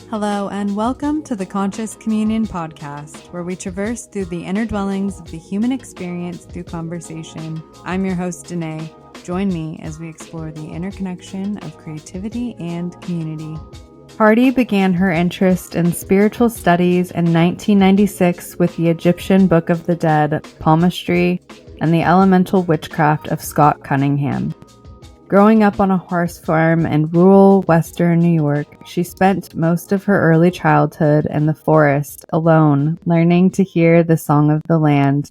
Hello, and welcome to the Conscious Communion podcast, where we traverse through the inner dwellings of the human experience through conversation. I'm your host, Danae. Join me as we explore the interconnection of creativity and community. Harty began her interest in spiritual studies in 1996 with the Egyptian Book of the Dead, palmistry, and the elemental witchcraft of Scott Cunningham. Growing up on a horse farm in rural western New York, she spent most of her early childhood in the forest, alone, learning to hear the song of the land.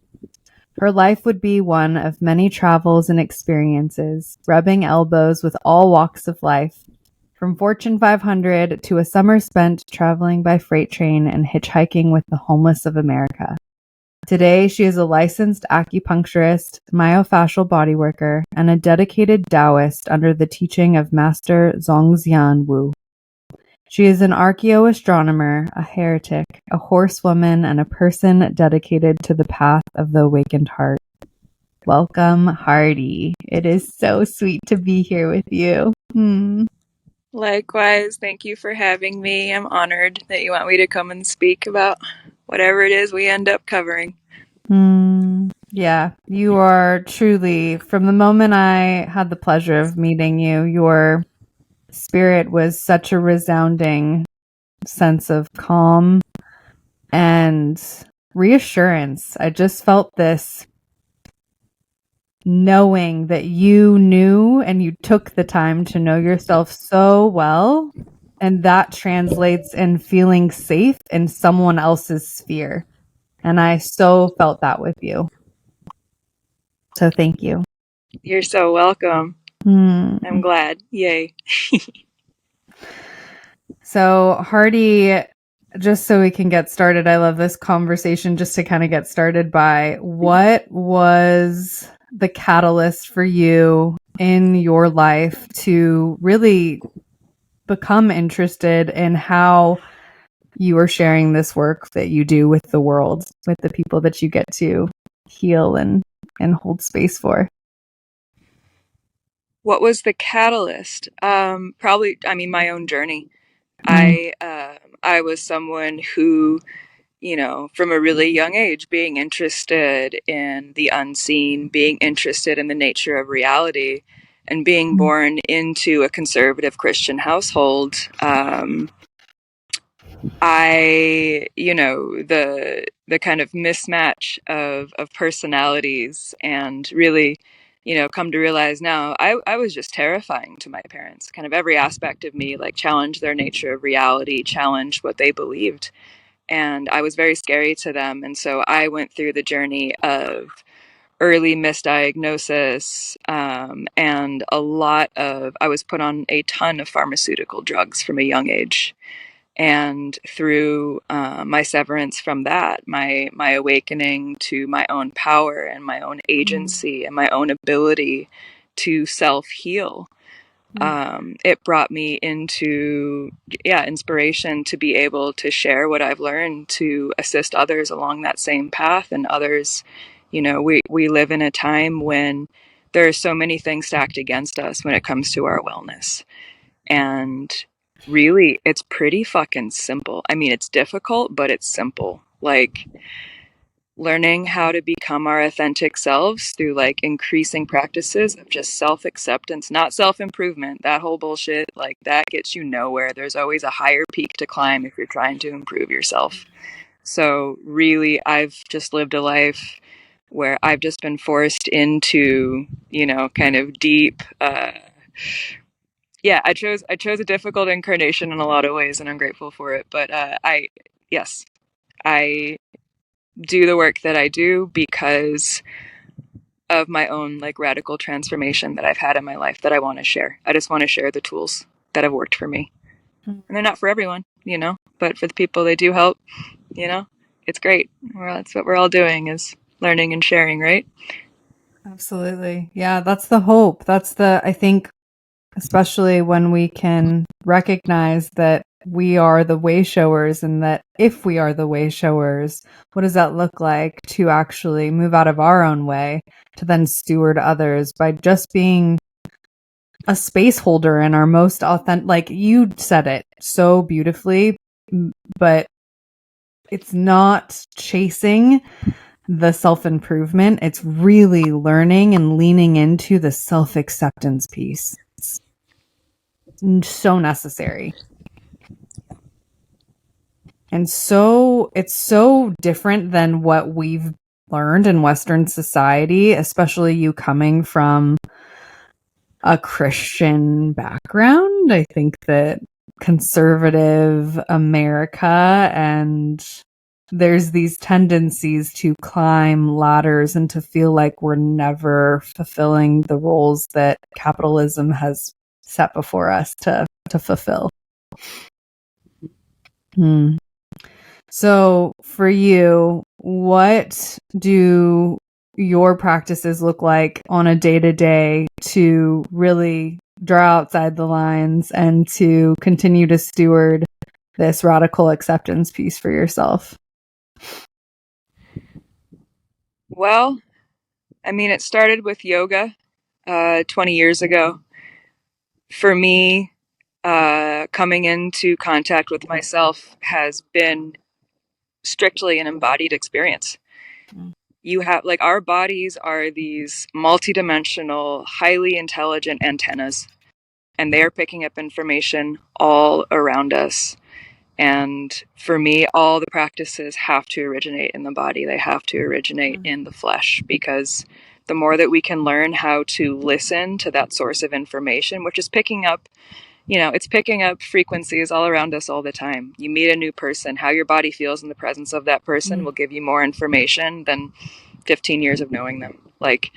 Her life would be one of many travels and experiences, rubbing elbows with all walks of life, from Fortune 500 to a summer spent traveling by freight train and hitchhiking with the homeless of America. Today, she is a licensed acupuncturist, myofascial bodyworker, and a dedicated Taoist under the teaching of Master Zhongxian Wu. She is an archaeoastronomer, a heretic, a horsewoman, and a person dedicated to the path of the awakened heart. Welcome, Harty. It is so sweet to be here with you. Likewise, thank you for having me. I'm honored that you want me to come and speak about whatever it is we end up covering. Yeah, you are truly, from the moment I had the pleasure of meeting you, your spirit was such a resounding sense of calm and reassurance. I just felt this knowing that you knew and you took the time to know yourself so well, and that translates in feeling safe in someone else's sphere. And I so felt that with you. So thank you. You're so welcome. I'm glad. Yay. So, Harty, just so we can get started, I love this conversation just to kind of get started by what was the catalyst for you in your life to really become interested in how you are sharing this work that you do with the world, with the people that you get to heal and hold space for? What was the catalyst? Probably, my own journey. I was someone who, from a really young age, being interested in the unseen, being interested in the nature of reality, and being born into a conservative Christian household. The kind of mismatch of personalities, and really, come to realize now, I was just terrifying to my parents. Kind of every aspect of me, like, challenged their nature of reality, challenged what they believed. And I was very scary to them. And so I went through the journey of early misdiagnosis, and I was put on a ton of pharmaceutical drugs from a young age. And through my severance from that, my awakening to my own power and my own agency and my own ability to self-heal, it brought me into inspiration to be able to share what I've learned to assist others along that same path. And others, we live in a time when there are so many things stacked against us when it comes to our wellness. And really, it's pretty fucking simple. I mean, it's difficult, but it's simple. Like, learning how to become our authentic selves through, like, increasing practices of just self-acceptance, not self-improvement. That whole bullshit, like, that gets you nowhere. There's always a higher peak to climb if you're trying to improve yourself. So really, I've just lived a life where I've just been forced into, kind of deep, I chose a difficult incarnation in a lot of ways, and I'm grateful for it. But I do the work that I do because of my own, like, radical transformation that I've had in my life that I want to share. I just want to share the tools that have worked for me, and they're not for everyone, but for the people they do help, it's great. That's what we're all doing, is learning and sharing, right? Absolutely. Yeah, that's the hope. I think, especially when we can recognize that we are the way showers, and that if we are the way showers, what does that look like to actually move out of our own way to then steward others by just being a space holder in our most authentic, like you said it so beautifully, but it's not chasing the self-improvement. It's really learning and leaning into the self-acceptance piece. It's so necessary. And so it's so different than what we've learned in Western society, especially you coming from a Christian background. I think that conservative America, and there's these tendencies to climb ladders and to feel like we're never fulfilling the roles that capitalism has set before us to fulfill. So for you, what do your practices look like on a day-to-day to really draw outside the lines and to continue to steward this radical acceptance piece for yourself? Well, I mean, it started with yoga 20 years ago. For me, coming into contact with myself has been strictly an embodied experience. You have, like, our bodies are these multidimensional, highly intelligent antennas, and they are picking up information all around us. And for me, all the practices have to originate in the body. They have to originate in the flesh, because the more that we can learn how to listen to that source of information, which is picking up, it's picking up frequencies all around us all the time. You meet a new person, how your body feels in the presence of that person will give you more information than 15 years of knowing them. Like,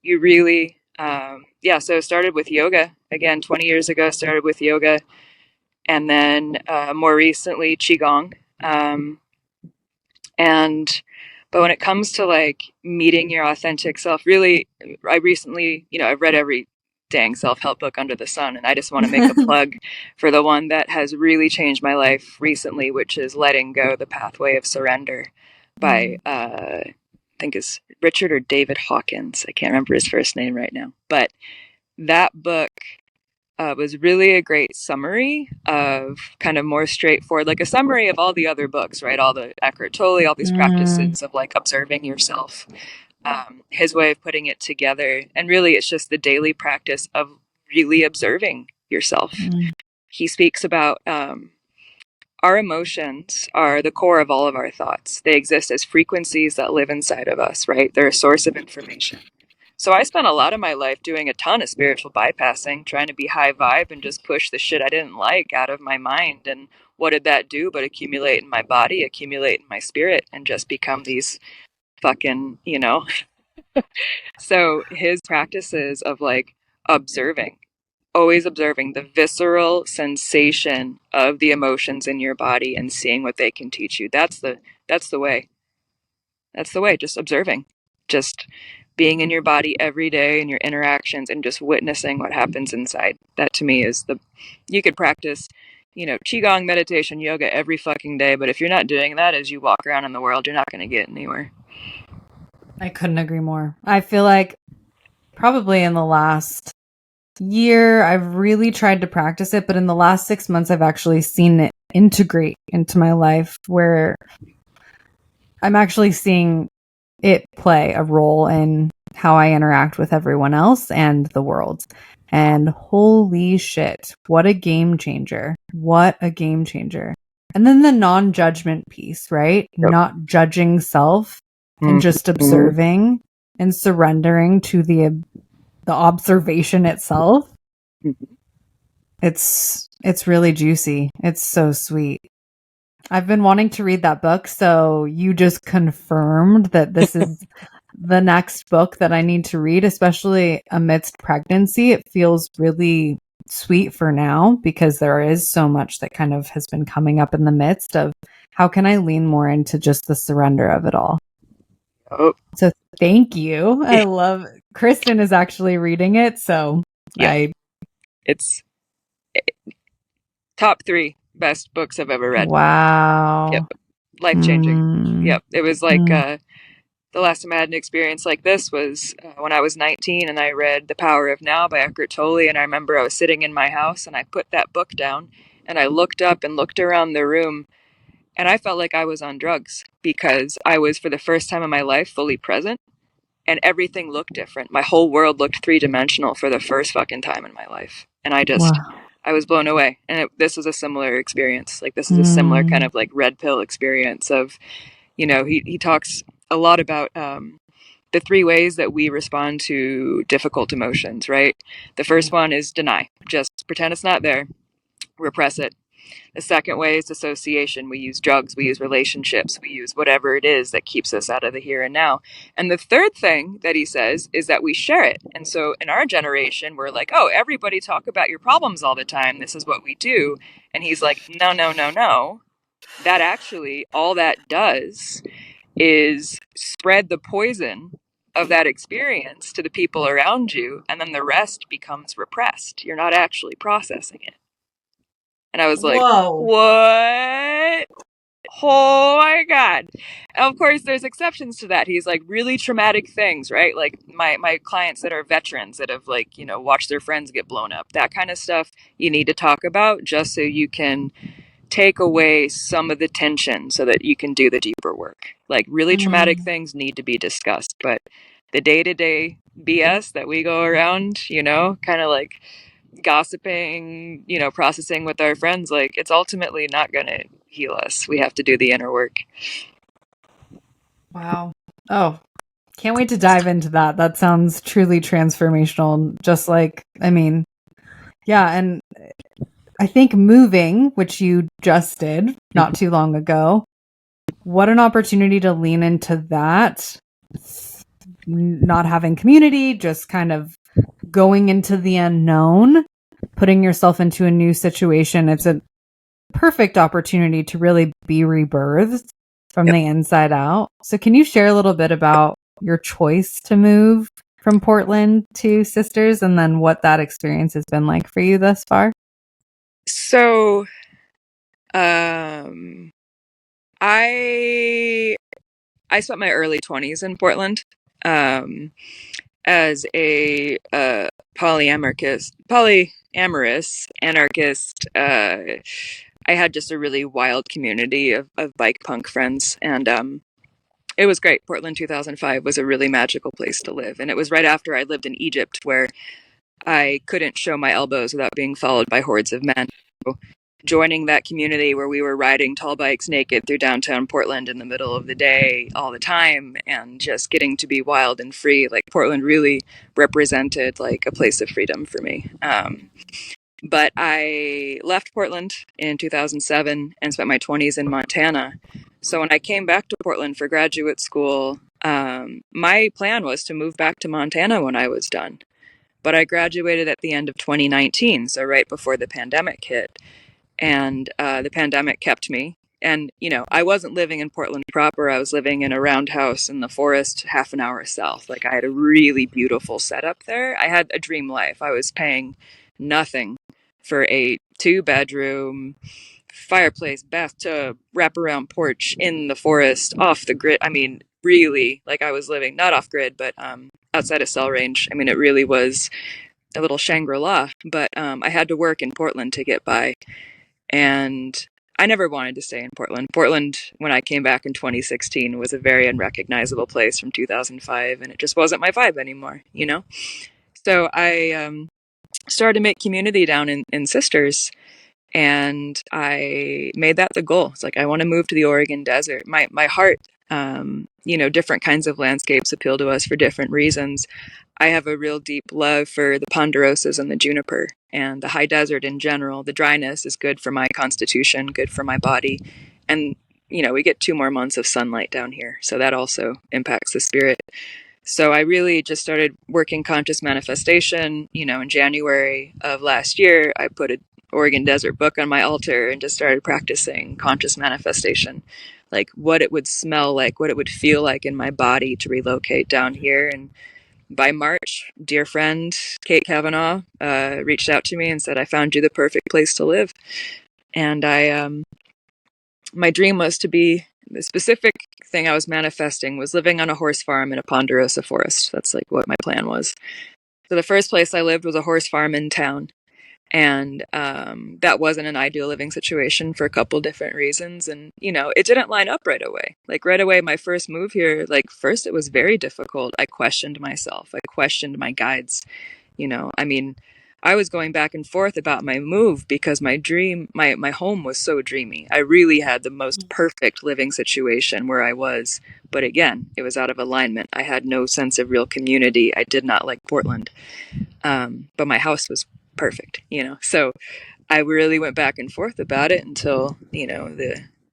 you really, so it started with yoga. Again, 20 years ago, started with yoga. And then more recently, Qigong. But when it comes to like meeting your authentic self, really, I recently, I've read every dang self-help book under the sun, and I just want to make a plug for the one that has really changed my life recently, which is Letting Go: The Pathway of Surrender by I think it's Richard or David Hawkins. I can't remember his first name right now, but that book was really a great summary of kind of more straightforward, like a summary of all the other books, right? All the Eckhart Tolle, all these practices of like observing yourself. His way of putting it together, and really it's just the daily practice of really observing yourself. He speaks about our emotions are the core of all of our thoughts. They exist as frequencies that live inside of us, right? They're a source of information. So I spent a lot of my life doing a ton of spiritual bypassing, trying to be high vibe and just push the shit I didn't like out of my mind. And what did that do but accumulate in my body, accumulate in my spirit, and just become these fucking, So his practices of like observing, always observing the visceral sensation of the emotions in your body and seeing what they can teach you. That's the way. That's the way, just observing. Just being in your body every day and your interactions and just witnessing what happens inside. That to me is you could practice, Qigong, meditation, yoga every fucking day, but if you're not doing that as you walk around in the world, you're not going to get anywhere. I couldn't agree more. I feel like probably in the last year, I've really tried to practice it, but in the last 6 months, I've actually seen it integrate into my life, where I'm actually seeing it play a role in how I interact with everyone else and the world. And holy shit, what a game changer. What a game changer. And then the non-judgment piece, right? Yep. Not judging self and just observing and surrendering to the observation itself. It's really juicy. It's so sweet. I've been wanting to read that book, so you just confirmed that this is the next book that I need to read, especially amidst pregnancy. It feels really sweet for now because there is so much that kind of has been coming up in the midst of how can I lean more into just the surrender of it all. Oh. So thank you. I love Kristen is actually reading it, so yeah. It's top 3 best books I've ever read. Wow. Yep. Life-changing. Yep. It was like the last time I had an experience like this was when I was 19 and I read The Power of Now by Eckhart Tolle, and I remember I was sitting in my house and I put that book down And I looked up and looked around the room, and I felt like I was on drugs because I was, for the first time in my life, fully present, and everything looked different. My whole world looked three-dimensional for the first fucking time in my life. And Wow. I was blown away. And this was a similar experience. Like, this is a similar kind Mm. of like red pill experience of, he talks a lot about the three ways that we respond to difficult emotions, right? The first one is deny. Just pretend it's not there, repress it. The second way is dissociation. We use drugs, we use relationships, we use whatever it is that keeps us out of the here and now. And the third thing that he says is that we share it. And so in our generation, we're like, oh, everybody talk about your problems all the time. This is what we do. And he's like, no, no, no, no. That actually, all that does is spread the poison of that experience to the people around you. And then the rest becomes repressed. You're not actually processing it. And I was like, Whoa. what? Oh my God. And of course, there's exceptions to that. He's like really traumatic things, right? Like my clients that are veterans that have like, watched their friends get blown up, that kind of stuff you need to talk about just so you can take away some of the tension so that you can do the deeper work. Like really traumatic things need to be discussed, but the day-to-day BS that we go around, kind of like gossiping, processing with our friends, like it's ultimately not going to heal us. We have to do the inner work. Wow. Oh, can't wait to dive into that. That sounds truly transformational. Just like, yeah. And I think moving, which you just did not too long ago, what an opportunity to lean into that. Not having community, just kind of going into the unknown, putting yourself into a new situation. It's a perfect opportunity to really be rebirthed from the inside out. So can you share a little bit about your choice to move from Portland to Sisters and then what that experience has been like for you thus far? So, I spent my early 20s in Portland as a polyamorous anarchist. I had just a really wild community of bike punk friends, and it was great. Portland 2005 was a really magical place to live, and it was right after I lived in Egypt, where I couldn't show my elbows without being followed by hordes of men. So joining that community where we were riding tall bikes naked through downtown Portland in the middle of the day all the time and just getting to be wild and free, like Portland really represented like a place of freedom for me. But I left Portland in 2007 and spent my 20s in Montana. So when I came back to Portland for graduate school, my plan was to move back to Montana when I was done. But I graduated at the end of 2019, so right before the pandemic hit. And the pandemic kept me. And, I wasn't living in Portland proper. I was living in a roundhouse in the forest, half an hour south. Like, I had a really beautiful setup there. I had a dream life. I was paying nothing for a 2-bedroom, fireplace, bathtub, wraparound porch in the forest, off the grid. I mean, really, like I was living not off grid, but outside of cell range. I mean, it really was a little Shangri-La, but I had to work in Portland to get by. And I never wanted to stay in Portland. Portland, when I came back in 2016, was a very unrecognizable place from 2005, and it just wasn't my vibe anymore. So I started to make community down in Sisters, and I made that the goal. It's like, I want to move to the Oregon desert. My heart, different kinds of landscapes appeal to us for different reasons. I have a real deep love for the ponderosas and the juniper and the high desert in general. The dryness is good for my constitution, good for my body. And, we get 2 more months of sunlight down here. So that also impacts the spirit. So I really just started working conscious manifestation. In January of last year, I put an Oregon Desert book on my altar and just started practicing conscious manifestation, like what it would smell like, what it would feel like in my body to relocate down here. And by March, dear friend Kate Kavanaugh reached out to me and said, "I found you the perfect place to live." And my dream was to be, the specific thing I was manifesting was living on a horse farm in a ponderosa forest. That's like what my plan was. So the first place I lived was a horse farm in town. And that wasn't an ideal living situation for a couple different reasons. And, it didn't line up right away. Like right away, my first move here, like first it was very difficult. I questioned myself. I questioned my guides. I mean, I was going back and forth about my move because my home was so dreamy. I really had the most perfect living situation where I was. But again, it was out of alignment. I had no sense of real community. I did not like Portland. But my house was perfect, So I really went back and forth about it until,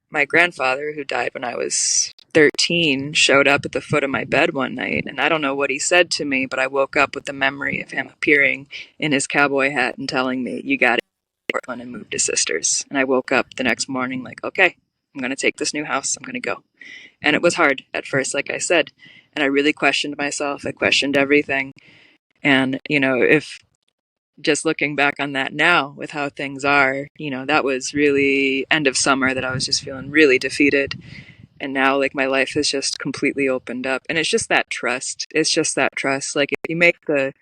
my grandfather, who died when I was 13, showed up at the foot of my bed one night. And I don't know what he said to me, but I woke up with the memory of him appearing in his cowboy hat and telling me, "You got to go to Portland and move to Sisters." And I woke up the next morning like, okay, I'm going to take this new house. I'm going to go. And it was hard at first, like I said. And I really questioned myself. I questioned everything. And, if just looking back on that now with how things are, that was really end of summer that I was just feeling really defeated. And now like my life has just completely opened up. And it's just that trust. It's just that trust. Like if you make the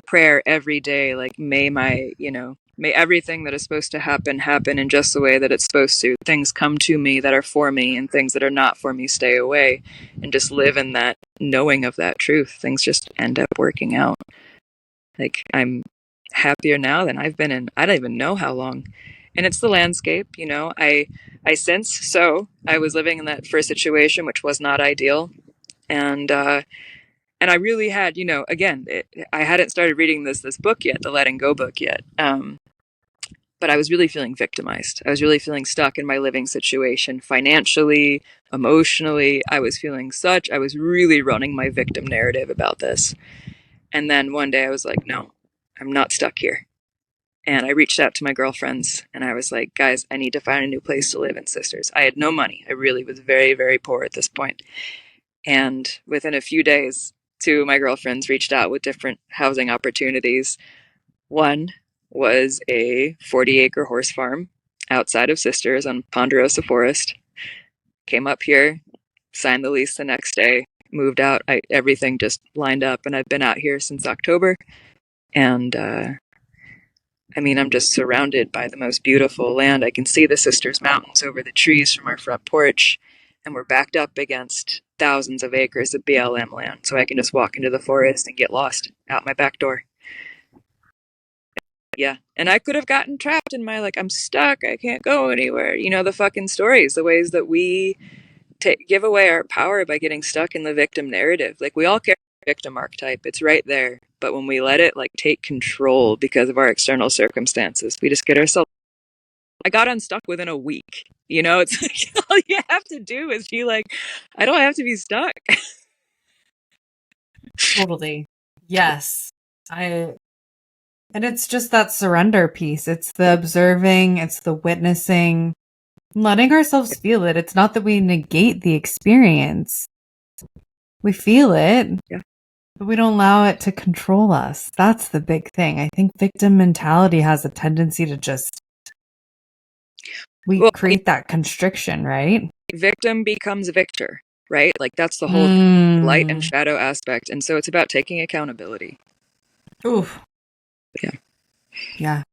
prayer every day, like may everything that is supposed to happen in just the way that it's supposed to. Things come to me that are for me and things that are not for me stay away, and just live in that knowing of that truth. Things just end up working out. Like I'm happier now than I've been in I don't even know how long. And it's the landscape, I sense. So I was living in that first situation, which was not ideal. And I really had, again, I hadn't started reading this book yet, the Letting Go book yet. But I was really feeling victimized. I was really feeling stuck in my living situation financially, emotionally. I was really running my victim narrative about this. And then one day I was like, no, I'm not stuck here. And I reached out to my girlfriends and I was like, guys, I need to find a new place to live in Sisters. I had no money. I really was very, very poor at this point. And within a few days, two of my girlfriends reached out with different housing opportunities. One was a 40-acre horse farm outside of Sisters on Ponderosa Forest. Came up here, signed the lease the next day, moved out. Everything just lined up, and I've been out here since October. And I'm just surrounded by the most beautiful land. I can see the Sisters Mountains over the trees from our front porch, and we're backed up against thousands of acres of BLM land, so I can just walk into the forest and get lost out my back door. Yeah, and I could have gotten trapped in my, I'm stuck, I can't go anywhere. The fucking stories, the ways that we give away our power by getting stuck in the victim narrative. Like, we all carry a victim archetype. It's right there. But when we let it, take control because of our external circumstances, we just get ourselves... I got unstuck within a week. It's like, all you have to do is be like, I don't have to be stuck. Totally. Yes. And it's just that surrender piece. It's the observing, it's the witnessing, letting ourselves feel it. It's not that we negate the experience. We feel it, yeah, but we don't allow it to control us. That's the big thing. I think victim mentality has a tendency to just... we create that constriction, right? Victim becomes victor, right? That's the whole light and shadow aspect. And so it's about taking accountability. Oof. Yeah. Yeah.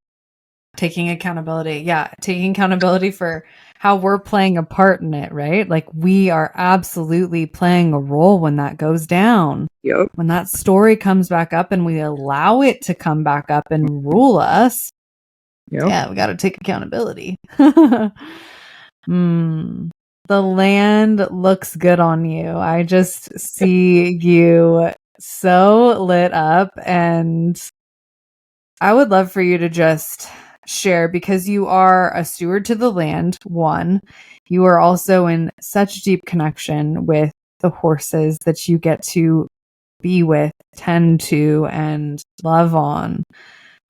Taking accountability. Yeah. Taking accountability for how we're playing a part in it, right? We are absolutely playing a role when that goes down. Yep. When that story comes back up and we allow it to come back up and rule us. Yep. Yeah, we got to take accountability. The land looks good on you. I just see you so lit up, and I would love for you to just share, because you are a steward to the land. One, you are also in such deep connection with the horses that you get to be with, tend to, and love on.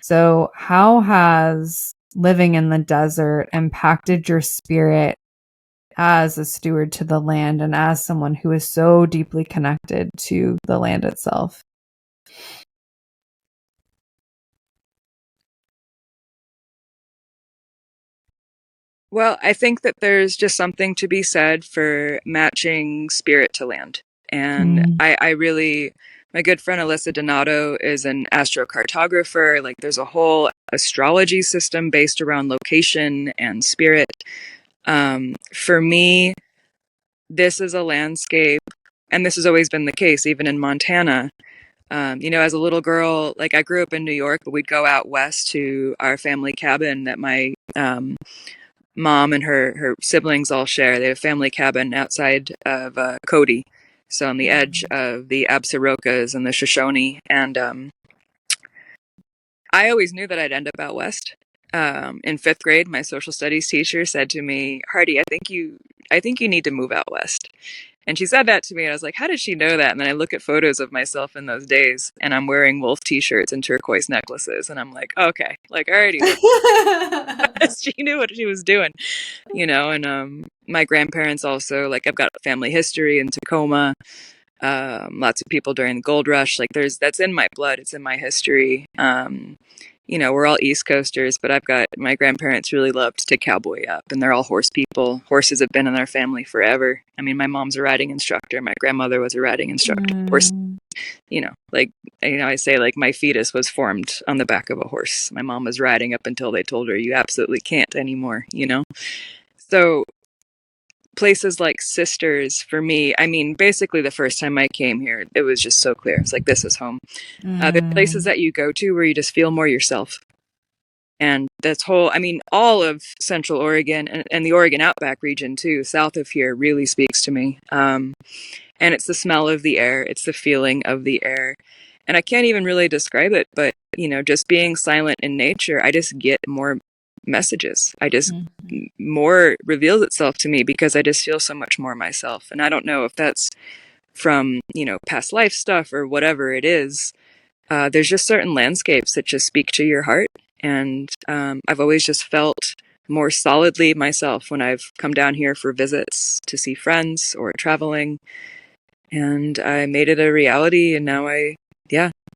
So how has living in the desert impacted your spirit as a steward to the land and as someone who is so deeply connected to the land itself? Well, I think that there's just something to be said for matching spirit to land. And I really My good friend Alyssa Donato is an astrocartographer. Like there's a whole astrology system based around location and spirit. For me, this is a landscape, and this has always been the case, even in Montana. As a little girl, like I grew up in New York, but we'd go out west to our family cabin that my mom and her siblings all share. They have a family cabin outside of Cody, so on the edge of the Absarokas and the Shoshone. And I always knew that I'd end up out west. In fifth grade, my social studies teacher said to me, "Harty, I think you need to move out west." And she said that to me, and I was like, how did she know that? And then I look at photos of myself in those days, and I'm wearing wolf t-shirts and turquoise necklaces, and I'm like, okay, like I already knew. She knew what she was doing, and my grandparents also, like I've got family history in Tacoma, lots of people during the gold rush, like that's in my blood, it's in my history. We're all East Coasters, but I've got my grandparents really loved to cowboy up, and they're all horse people. Horses have been in their family forever. I mean, my mom's a riding instructor. My grandmother was a riding instructor. Horse, I say like my fetus was formed on the back of a horse. My mom was riding up until they told her you absolutely can't anymore. So places like Sisters for me, I mean, basically the first time I came here, it was just so clear. It's like, this is home. There's places that you go to where you just feel more yourself. And all of Central Oregon and the Oregon Outback region too, south of here, really speaks to me. And it's the smell of the air. It's the feeling of the air. And I can't even really describe it, but, just being silent in nature, I just get more messages. More reveals itself to me because I just feel so much more myself. And I don't know if that's from, past life stuff or whatever it is. There's just certain landscapes that just speak to your heart. And I've always just felt more solidly myself when I've come down here for visits to see friends or traveling. And I made it a reality. And now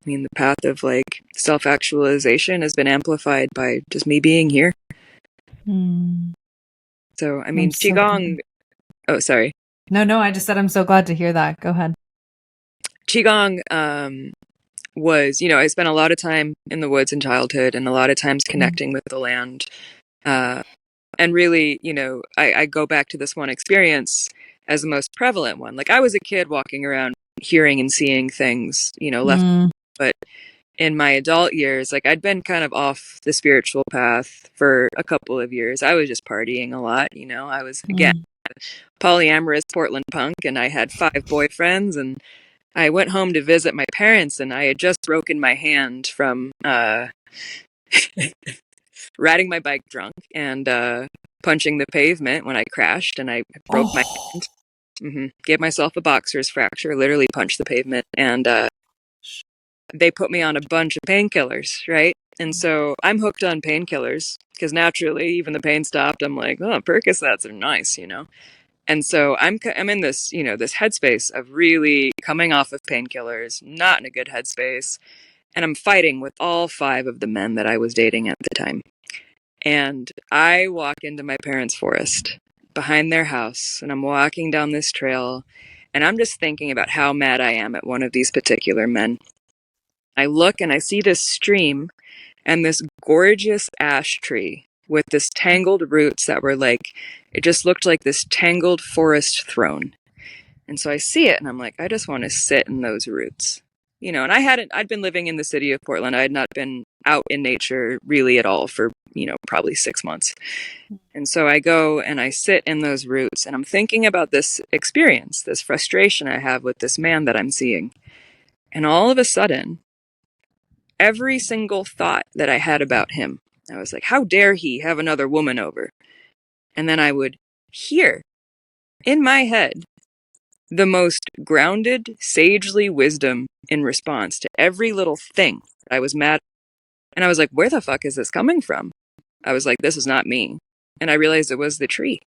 the path of like self-actualization has been amplified by just me being here. So, I mean, Qigong. Oh, sorry. No, I just said I'm so glad to hear that. Go ahead. Qigong was, I spent a lot of time in the woods in childhood and a lot of times connecting with the land. And really, I go back to this one experience as the most prevalent one. Like I was a kid walking around hearing and seeing things, left, but in my adult years, like I'd been kind of off the spiritual path for a couple of years. I was just partying a lot, I was, again, polyamorous Portland punk, and I had 5 boyfriends, and I went home to visit my parents, and I had just broken my hand from riding my bike drunk and punching the pavement when I crashed, and I broke my hand. Gave myself a boxer's fracture, literally punched the pavement, and they put me on a bunch of painkillers, right? And so I'm hooked on painkillers because naturally, even the pain stopped. I'm like, oh, Percocets are nice, And so I'm in this, this headspace of really coming off of painkillers, not in a good headspace. And I'm fighting with all 5 of the men that I was dating at the time. And I walk into my parents' forest behind their house, and I'm walking down this trail, and I'm just thinking about how mad I am at one of these particular men. I look and I see this stream and this gorgeous ash tree with this tangled roots that were like, it just looked like this tangled forest throne. And so I see it and I'm like, I just want to sit in those roots. And I'd been living in the city of Portland. I had not been out in nature really at all for, probably 6 months. And so I go and I sit in those roots and I'm thinking about this experience, this frustration I have with this man that I'm seeing. And all of a sudden, every single thought that I had about him, I was like, how dare he have another woman over? And then I would hear in my head the most grounded, sagely wisdom in response to every little thing I was mad at. And I was like, where the fuck is this coming from? I was like, this is not me. And I realized it was the tree.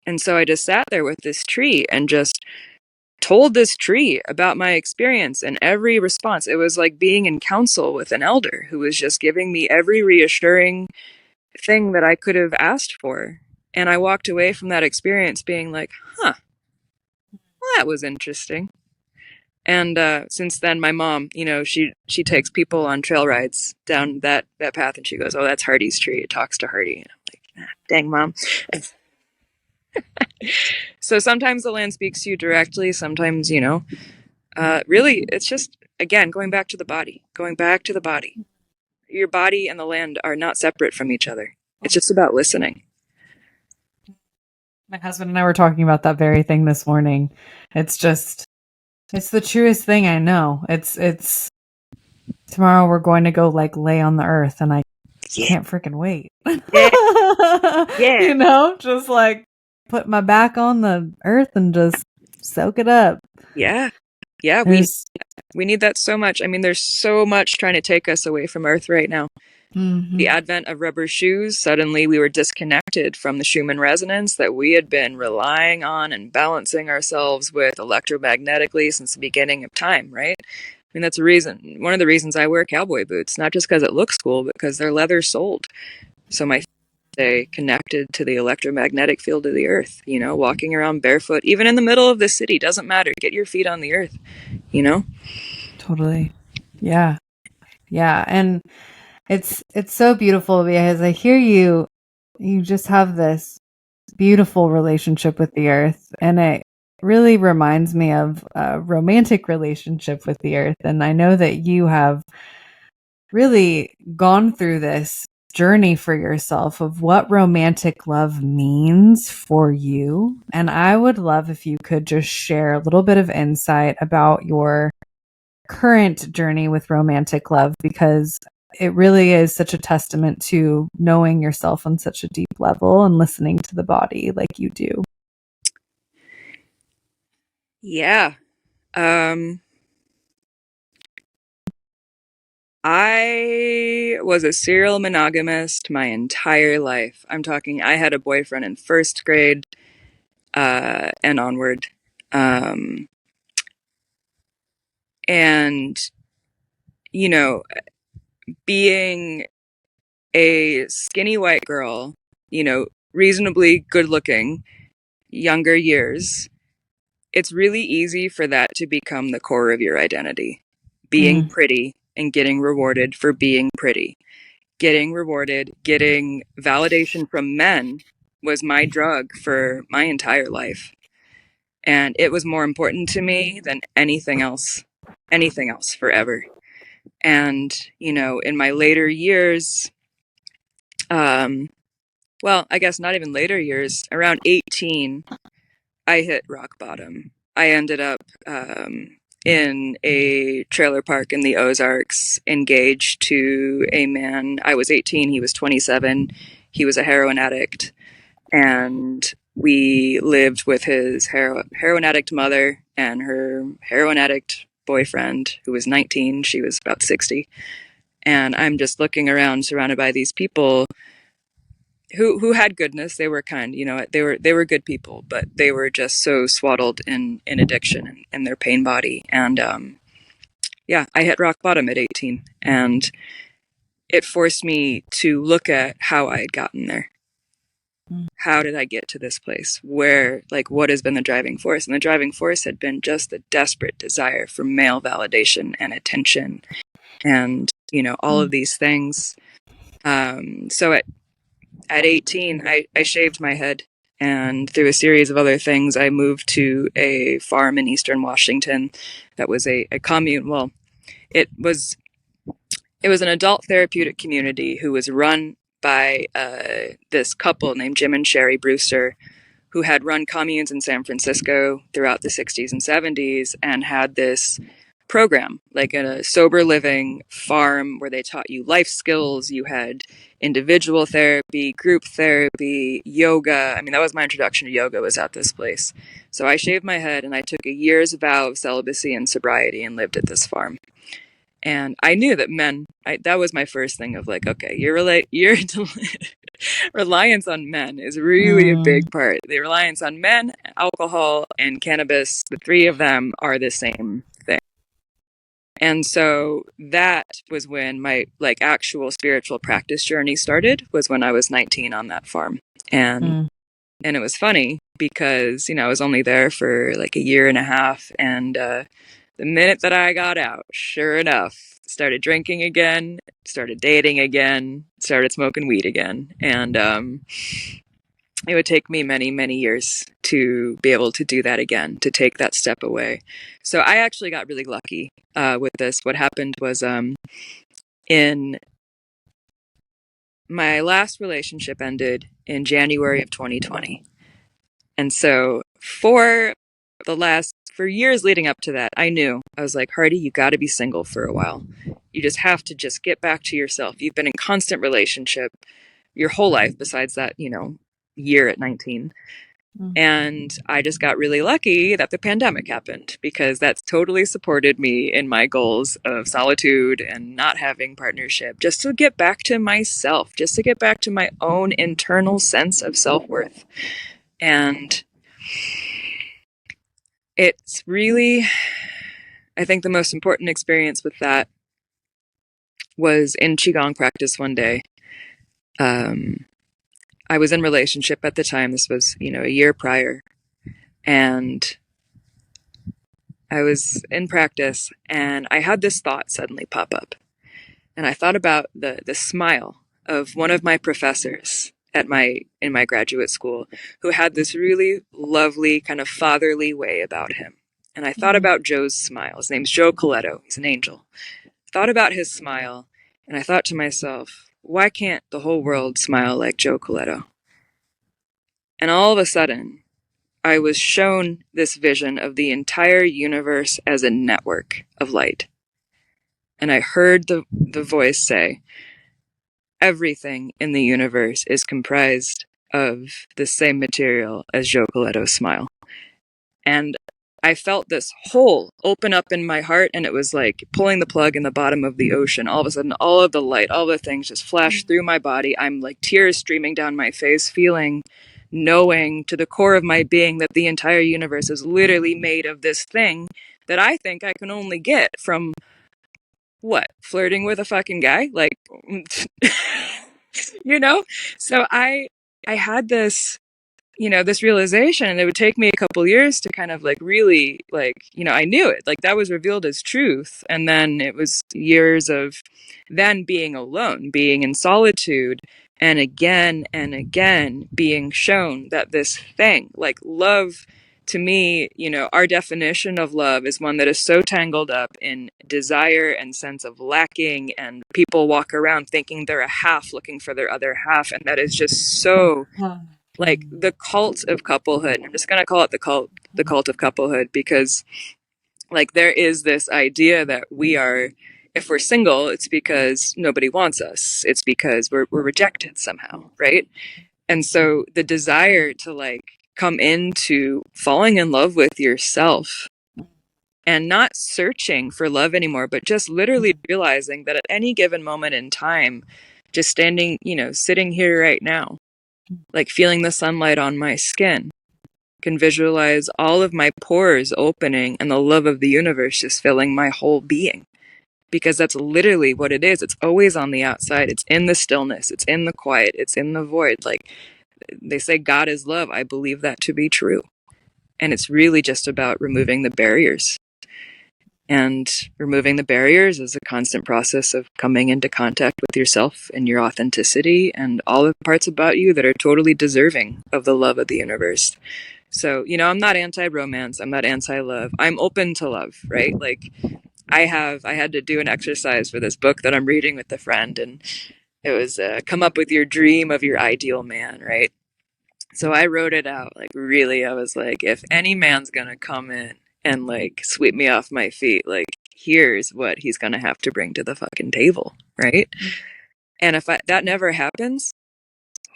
And so I just sat there with this tree and just told this tree about my experience, and every response, it was like being in counsel with an elder who was just giving me every reassuring thing that I could have asked for. And I walked away from that experience being like, well, that was interesting. And since then, my mom, she takes people on trail rides down that path, and she goes, "Oh, that's Harty's tree. It talks to Harty." And I'm like, "Dang, mom." So sometimes the land speaks to you directly. Sometimes, really, it's just, again, going back to the body. Going back to the body. Your body and the land are not separate from each other. It's just about listening. My husband and I were talking about that very thing this morning. It's the truest thing I know. It's tomorrow we're going to go like lay on the earth, and I can't freaking wait. Yeah. Yeah. Just like put my back on the earth and just soak it up. Yeah. Yeah. We need that so much. I mean, there's so much trying to take us away from Earth right now. Mm-hmm. The advent of rubber shoes, suddenly we were disconnected from the Schumann resonance that we had been relying on and balancing ourselves with electromagnetically since the beginning of time, right? I mean, that's one of the reasons I wear cowboy boots, not just because it looks cool, but because they're leather soled. So my feet stay connected to the electromagnetic field of the earth, walking around barefoot, even in the middle of the city, doesn't matter. Get your feet on the earth, Totally. Yeah. Yeah. And it's so beautiful because I hear you just have this beautiful relationship with the earth, and it really reminds me of a romantic relationship with the earth. And I know that you have really gone through this journey for yourself of what romantic love means for you. And I would love if you could just share a little bit of insight about your current journey with romantic love, because it really is such a testament to knowing yourself on such a deep level and listening to the body like you do. Yeah. I was a serial monogamist my entire life. I'm talking, I had a boyfriend in first grade and onward. And, you know, being a skinny white girl, reasonably good looking, younger years, it's really easy for that to become the core of your identity. Being pretty and getting rewarded for being pretty. Getting rewarded, getting validation from men was my drug for my entire life. And it was more important to me than anything else forever. And, in my later years, well, I guess not even later years, around 18, I hit rock bottom. I ended up in a trailer park in the Ozarks, engaged to a man. I was 18, he was 27. He was a heroin addict. And we lived with his heroin addict mother and her heroin addict boyfriend, who was 19. She was about 60. And I'm just looking around, surrounded by these people who had goodness. They were kind, they were good people, but they were just so swaddled in addiction and their pain body. And yeah, I hit rock bottom at 18, and it forced me to look at how I had gotten there. How did I get to this place? Where, like, what has been the driving force? And the driving force had been just the desperate desire for male validation and attention, and all of these things. So at 18, I shaved my head, and through a series of other things, I moved to a farm in eastern Washington that was a commune. Well, it was an adult therapeutic community who was run by this couple named Jim and Sherry Brewster, who had run communes in San Francisco throughout the 60s and 70s and had this program, like a sober living farm where they taught you life skills. You had individual therapy, group therapy, yoga. I mean, that was my introduction to yoga, was at this place. So I shaved my head and I took a year's vow of celibacy and sobriety and lived at this farm. And I knew that that was my first thing of like, okay, your reliance on men is really a big part. The reliance on men, alcohol, and cannabis, the three of them are the same thing. And so that was when my actual spiritual practice journey started, was when I was 19 on that farm. And it was funny because, I was only there for like a year and a half, and The minute that I got out, sure enough, started drinking again, started dating again, started smoking weed again. And it would take me many, many years to be able to do that again, to take that step away. So I actually got really lucky with this. What happened was in my last relationship ended in January of 2020. And so for years leading up to that, I knew, I was like, Harty, you got to be single for a while. You just have to just get back to yourself. You've been in constant relationship your whole life besides that, year at 19. And I just got really lucky that the pandemic happened, because that's totally supported me in my goals of solitude and not having partnership, just to get back to myself, just to get back to my own internal sense of self-worth. And it's really, I think the most important experience with that was in Qigong practice one day. I was in relationship at the time. This was, a year prior. And I was in practice and I had this thought suddenly pop up. And I thought about the smile of one of my professors in my graduate school, who had this really lovely kind of fatherly way about him. And I thought about Joe's smile. His name's Joe Coletto. He's an angel. Thought about his smile, and I thought to myself, why can't the whole world smile like Joe Coletto? And all of a sudden, I was shown this vision of the entire universe as a network of light. And I heard the voice say, everything in the universe is comprised of the same material as Joe Coletto's smile. And I felt this hole open up in my heart, and it was like pulling the plug in the bottom of the ocean. All of a sudden, all of the light, all the things just flashed through my body. I'm like tears streaming down my face, knowing to the core of my being that the entire universe is literally made of this thing that I think I can only get from flirting with a fucking guy? Like, So I had this, this realization, and it would take me a couple years to kind of really, I knew it, like that was revealed as truth. And then it was years of then being alone, being in solitude, and again being shown that this thing, like love, to me, our definition of love is one that is so tangled up in desire and sense of lacking, and people walk around thinking they're a half looking for their other half, and that is just so like the cult of couplehood. I'm just going to call it the cult of couplehood, because like there is this idea that if we're single, it's because nobody wants us. It's because we're rejected somehow, right? And so the desire to come into falling in love with yourself and not searching for love anymore, but just literally realizing that at any given moment in time, just standing, sitting here right now, like feeling the sunlight on my skin, can visualize all of my pores opening and the love of the universe just filling my whole being. Because that's literally what it is. It's always on the outside. It's in the stillness. It's in the quiet. It's in the void. Like they say, God is love. I believe that to be true. And it's really just about removing the barriers. And removing the barriers is a constant process of coming into contact with yourself and your authenticity and all the parts about you that are totally deserving of the love of the universe. So, I'm not anti-romance. I'm not anti-love. I'm open to love, right? Like I had to do an exercise for this book that I'm reading with a friend, and it was come up with your dream of your ideal man, right? So I wrote it out, like really, I was like, if any man's gonna come in and like sweep me off my feet, like here's what he's gonna have to bring to the fucking table, right? And if that never happens,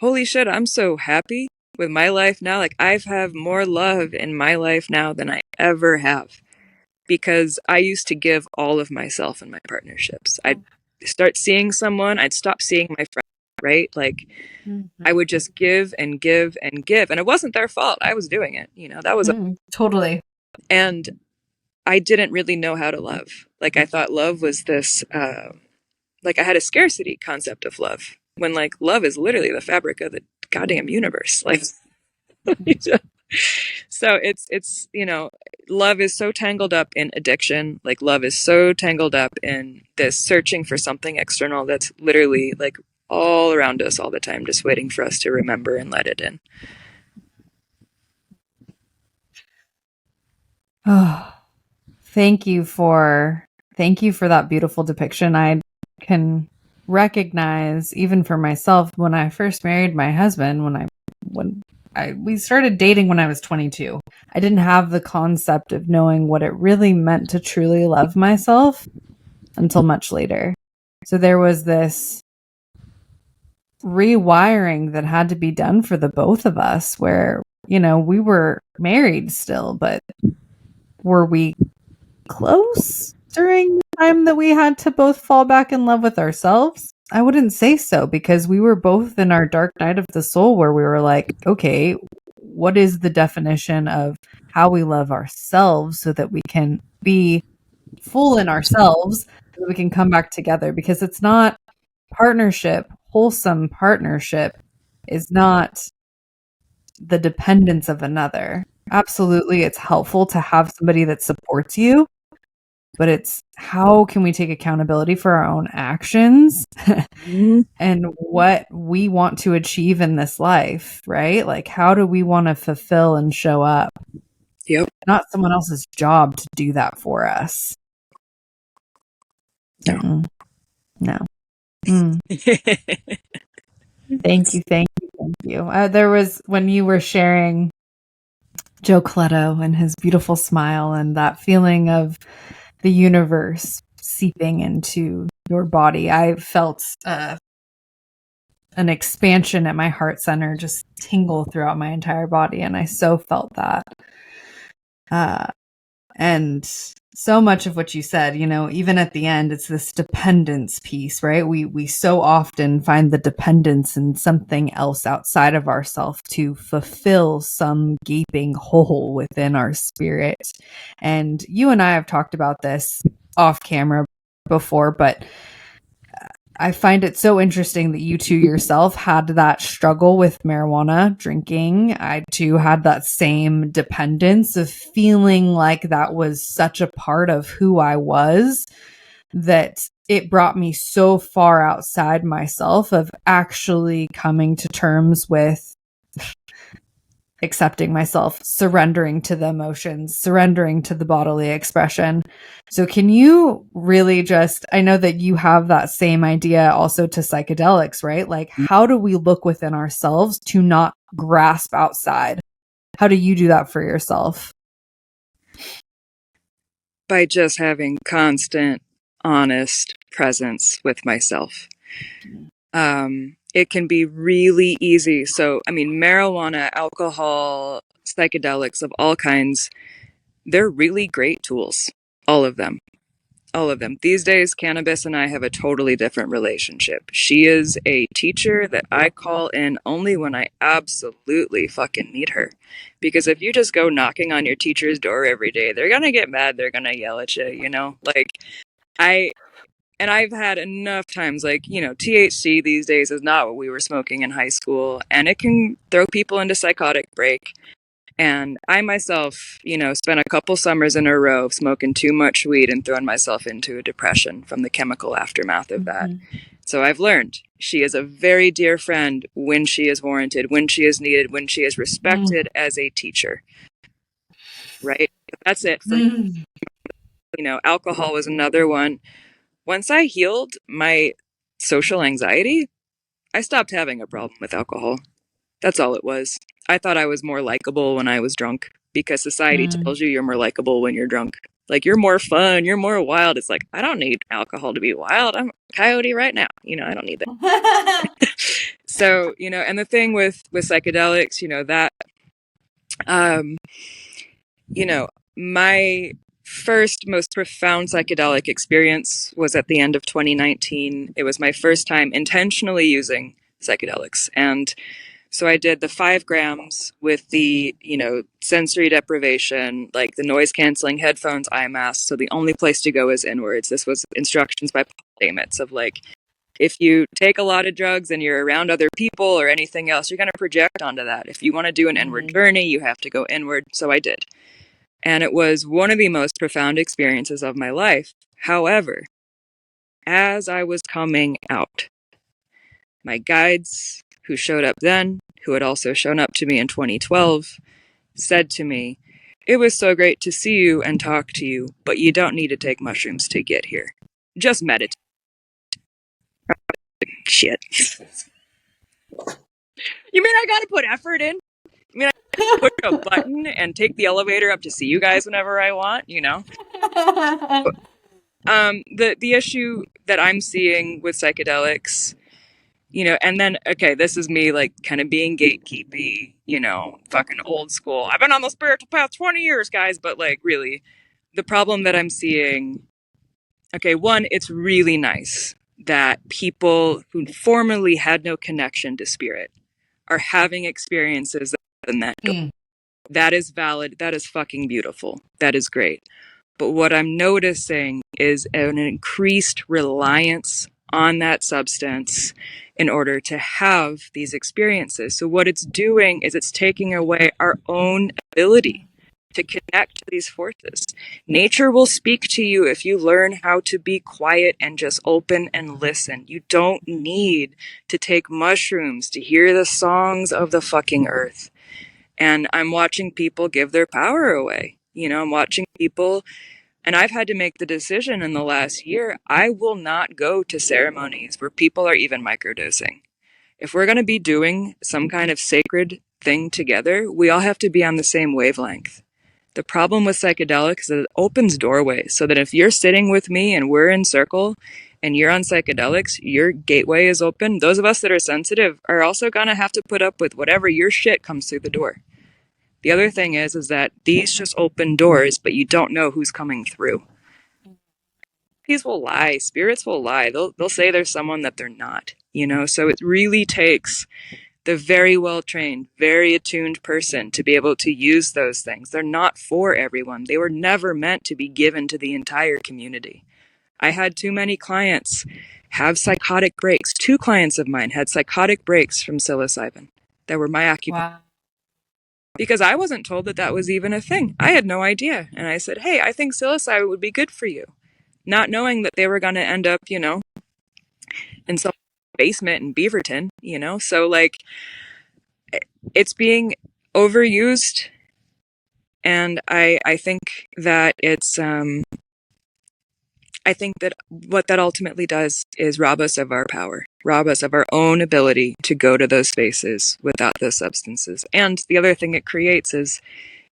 holy shit, I'm so happy with my life now. Like I have more love in my life now than I ever have, because I used to give all of myself in my partnerships. I'd start seeing someone, I'd stop seeing my friend, right? Like I would just give and give and give, and it wasn't their fault. I was doing it, that was totally. And I didn't really know how to love. Like I thought love was this like I had a scarcity concept of love, when like love is literally the fabric of the goddamn universe. Like So it's, love is so tangled up in addiction. Like love is so tangled up in this searching for something external that's literally like all around us all the time, just waiting for us to remember and let it in. Oh, thank you for that beautiful depiction. I can recognize even for myself when I first married my husband, we started dating when I was 22. I didn't have the concept of knowing what it really meant to truly love myself until much later. So there was this rewiring that had to be done for the both of us where, we were married still, but were we close during the time that we had to both fall back in love with ourselves? I wouldn't say so, because we were both in our dark night of the soul where we were like, okay, what is the definition of how we love ourselves so that we can be full in ourselves, so that we can come back together? Because it's not wholesome partnership is not the dependence of another. Absolutely, it's helpful to have somebody that supports you, but it's how can we take accountability for our own actions and what we want to achieve in this life, right? Like, how do we want to fulfill and show up? Yep. Not someone else's job to do that for us. No. Mm-mm. No. Mm. Thank you. Thank you. Thank you. There was, when you were sharing Joe Coletto and his beautiful smile and that feeling of the universe seeping into your body, I felt an expansion at my heart center just tingle throughout my entire body. And I so felt that. And so much of what you said, even at the end, it's this dependence piece, right? We so often find the dependence in something else outside of ourselves to fulfill some gaping hole within our spirit. And you and I have talked about this off camera before, but I find it so interesting that you two yourself had that struggle with marijuana drinking. I too had that same dependence of feeling like that was such a part of who I was that it brought me so far outside myself of actually coming to terms with accepting myself, surrendering to the emotions, surrendering to the bodily expression. So can you really just, I know that you have that same idea also to psychedelics, right? Like, how do we look within ourselves to not grasp outside? How do you do that for yourself? By just having constant, honest presence with myself. It can be really easy. So, I mean, marijuana, alcohol, psychedelics of all kinds, they're really great tools. All of them. All of them. These days, cannabis and I have a totally different relationship. She is a teacher that I call in only when I absolutely fucking need her. Because if you just go knocking on your teacher's door every day, they're gonna get mad, they're gonna yell at you, Like, I and I've had enough times, like, THC these days is not what we were smoking in high school, and it can throw people into psychotic break. And I myself, spent a couple summers in a row smoking too much weed and throwing myself into a depression from the chemical aftermath of that. So I've learned she is a very dear friend when she is warranted, when she is needed, when she is respected as a teacher. Right? But that's it for me. Alcohol was another one. Once I healed my social anxiety, I stopped having a problem with alcohol. That's all it was. I thought I was more likable when I was drunk because society tells you you're more likable when you're drunk. Like, you're more fun, you're more wild. It's like, I don't need alcohol to be wild. I'm a coyote right now. I don't need that. So, and the thing with psychedelics, that, my first most profound psychedelic experience was at the end of 2019. It was my first time intentionally using psychedelics. And so I did the 5 grams with the, sensory deprivation, like the noise canceling headphones, eye mask. So the only place to go is inwards. This was instructions by Paul Stamets of like, If you take a lot of drugs and you're around other people or anything else, you're going to project onto that. If you want to do an inward journey, you have to go inward. So I did. And it was one of the most profound experiences of my life. However, as I was coming out, my guides who showed up then, who had also shown up to me in 2012, said to me, "It was so great to see you and talk to you, but you don't need to take mushrooms to get here. Just meditate." Shit. You mean I gotta put effort in? I mean, I push a button and take the elevator up to see you guys whenever I want, you know? The issue that I'm seeing with psychedelics, you know, and then, okay, this is me, like, kind of being gatekeepy, you know, fucking old school. I've been on the spiritual path 20 years, guys, but, like, really, the problem that I'm seeing, okay, one, it's really nice that people who formerly had no connection to spirit are having experiences than that. That is valid. That is fucking beautiful. That is great. But what I'm noticing is an increased reliance on that substance in order to have these experiences. So what it's doing is it's taking away our own ability to connect to these forces. Nature will speak to you if you learn how to be quiet and just open and listen. You don't need to take mushrooms to hear the songs of the fucking earth. And I'm watching people give their power away. You know, I'm watching people, and I've had to make the decision in the last year, I will not go to ceremonies where people are even microdosing. If we're going to be doing some kind of sacred thing together, we all have to be on the same wavelength. The problem with psychedelics is that it opens doorways so that if you're sitting with me and we're in circle and you're on psychedelics, your gateway is open. Those of us that are sensitive are also going to have to put up with whatever your shit comes through the door. The other thing is that these just open doors, but you don't know who's coming through. These will lie. Spirits will lie. They'll say there's someone that they're not, you know? So it really takes the very well-trained, very attuned person to be able to use those things. They're not for everyone. They were never meant to be given to the entire community. I had too many clients have psychotic breaks. 2 clients of mine had psychotic breaks from psilocybin that were my acupuncture. Wow. Because I wasn't told that that was even a thing. I had no idea. And I said, hey, I think psilocybin would be good for you. Not knowing that they were going to end up, you know, in some basement in Beaverton, you know? So, like, it's being overused. And I think that it's, I think that what that ultimately does is rob us of our power, rob us of our own ability to go to those spaces without those substances. And the other thing it creates is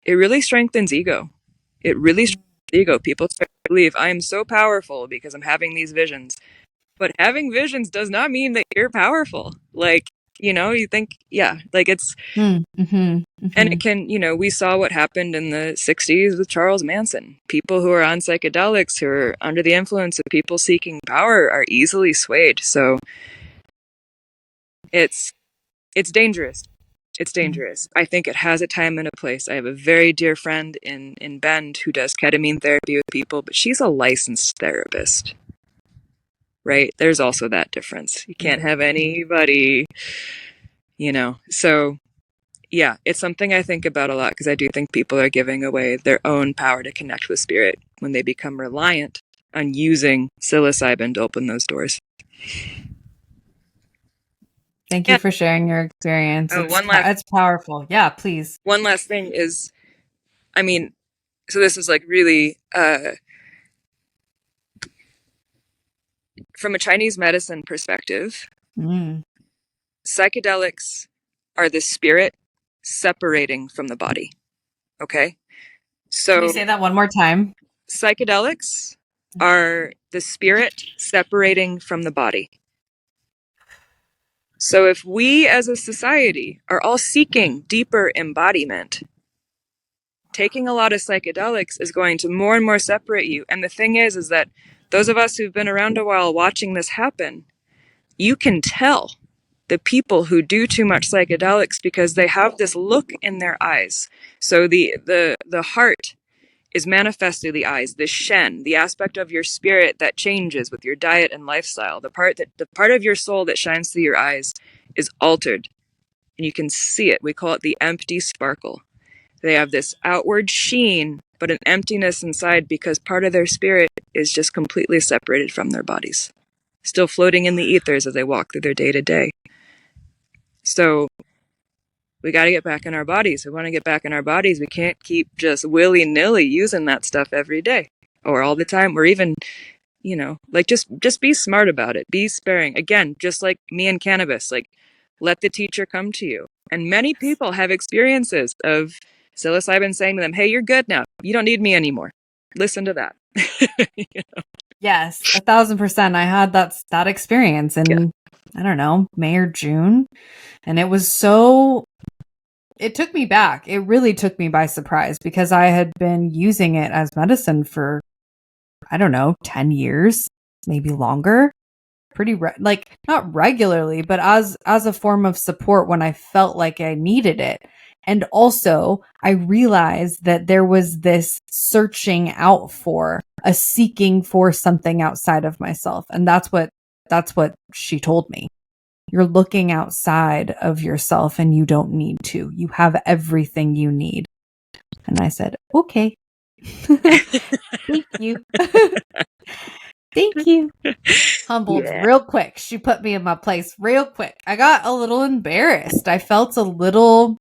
it really strengthens ego. It really strengthens ego. People start to believe I am so powerful because I'm having these visions. But having visions does not mean that you're powerful. Like, you know, you think, yeah, like it's, and it can, you know, we saw what happened in the 60s with Charles Manson. People who are on psychedelics, who are under the influence of people seeking power, are easily swayed. So it's dangerous. It's dangerous. I think it has a time and a place. I have a very dear friend in Bend who does ketamine therapy with people, but she's a licensed therapist. Right? There's also that difference. You can't have anybody, you know. So, yeah, it's something I think about a lot because I do think people are giving away their own power to connect with spirit when they become reliant on using psilocybin to open those doors. Thank you for sharing your experience. It's powerful. Yeah, please. One last thing is, I mean, so this is like really, from a Chinese medicine perspective, psychedelics are the spirit separating from the body. Okay? So can you say that one more time? Psychedelics are the spirit separating from the body. So if we as a society are all seeking deeper embodiment, taking a lot of psychedelics is going to more and more separate you. And the thing is that those of us who've been around a while watching this happen, you can tell the people who do too much psychedelics because they have this look in their eyes. So the heart is manifest through the eyes. The shen, the aspect of your spirit that changes with your diet and lifestyle, the part of your soul that shines through your eyes is altered, and you can see it. We call it the empty sparkle. They have this outward sheen, but an emptiness inside because part of their spirit is just completely separated from their bodies, still floating in the ethers as they walk through their day to day. So we got to get back in our bodies. We want to get back in our bodies. We can't keep just willy-nilly using that stuff every day or all the time, or even, like just be smart about it. Be sparing. Again, just like me and cannabis, like let the teacher come to you. And many people have experiences of psilocybin saying to them, hey, you're good now. You don't need me anymore. Listen to that. Yes, 1,000%. I had that experience in, I don't know, May or June. And it took me back. It really took me by surprise because I had been using it as medicine for, I don't know, 10 years, maybe longer. Not regularly, but as a form of support when I felt like I needed it. And also I realized that there was this searching out for, a seeking for something outside of myself. And that's what she told me. You're looking outside of yourself and you don't need to. You have everything you need. And I said, okay. Thank you. Thank you. Humbled real quick. She put me in my place real quick. I got a little embarrassed. I felt a little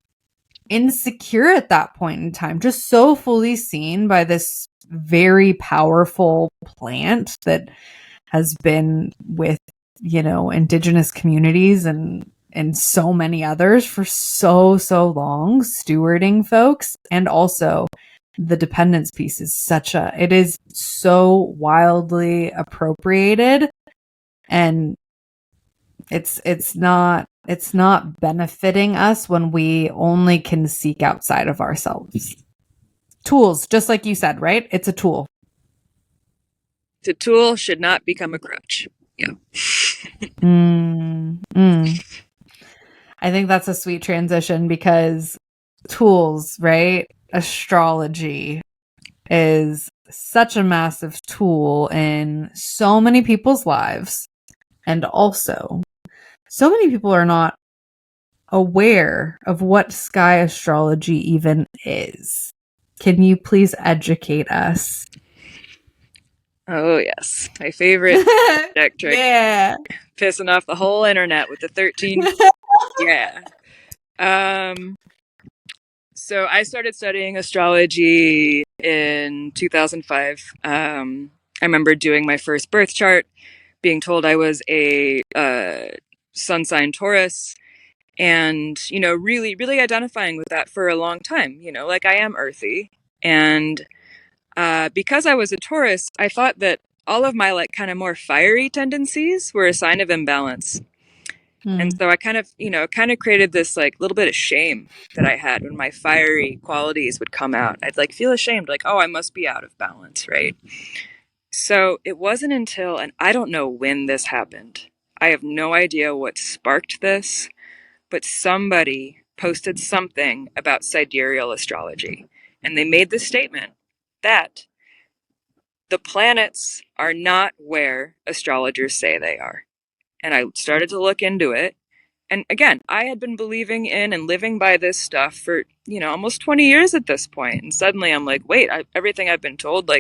insecure at that point in time, just so fully seen by this very powerful plant that has been with, indigenous communities and so many others for so long, stewarding folks. And also the dependence piece is it is so wildly appropriated, and it's not benefiting us when we only can seek outside of ourselves. Tools, just like you said, right? It's a tool. The tool should not become a crutch. Yeah. I think that's a sweet transition because tools, right? Astrology is such a massive tool in so many people's lives. And also, so many people are not aware of what sky astrology even is. Can you please educate us? Oh, yes. My favorite deck trick. Yeah. Pissing off the whole internet with the 13. Yeah. So I started studying astrology in 2005. I remember doing my first birth chart, being told I was a sun sign Taurus, and, really, really identifying with that for a long time. Like I am earthy. And because I was a Taurus, I thought that all of my kind of more fiery tendencies were a sign of imbalance. And so I kind of created this little bit of shame that I had when my fiery qualities would come out. I'd feel ashamed, oh, I must be out of balance, right? So it wasn't until, and I don't know when this happened. I have no idea what sparked this, but somebody posted something about sidereal astrology. And they made the statement that the planets are not where astrologers say they are. And I started to look into it. And again, I had been believing in and living by this stuff for, almost 20 years at this point. And suddenly I'm like, wait, everything I've been told,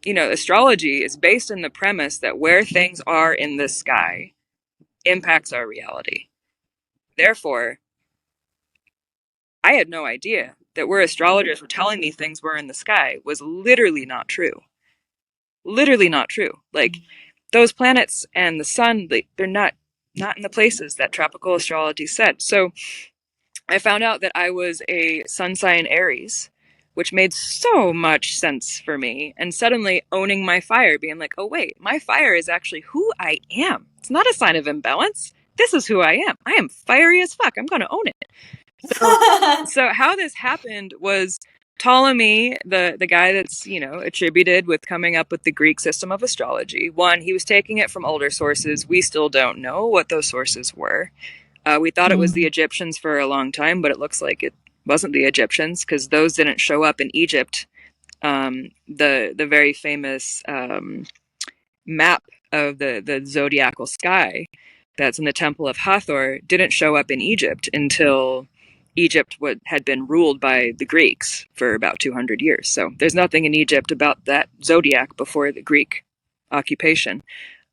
astrology is based in the premise that where things are in the sky impacts our reality. Therefore, I had no idea that where astrologers were telling me things were in the sky was literally not true. Literally not true. Those planets and the sun, they're not in the places that tropical astrology said. So I found out that I was a sun sign Aries, which made so much sense for me. And suddenly owning my fire, being like, oh, wait, my fire is actually who I am. It's not a sign of imbalance. This is who I am. I am fiery as fuck. I'm going to own it. So how this happened was Ptolemy, the guy that's, attributed with coming up with the Greek system of astrology. One, he was taking it from older sources. We still don't know what those sources were. We thought it was the Egyptians for a long time, but it looks like it wasn't the Egyptians because those didn't show up in Egypt The very famous map of the zodiacal sky that's in the Temple of Hathor didn't show up in Egypt until Egypt had been ruled by the Greeks for about 200 years. So there's nothing in Egypt about that zodiac before the Greek occupation.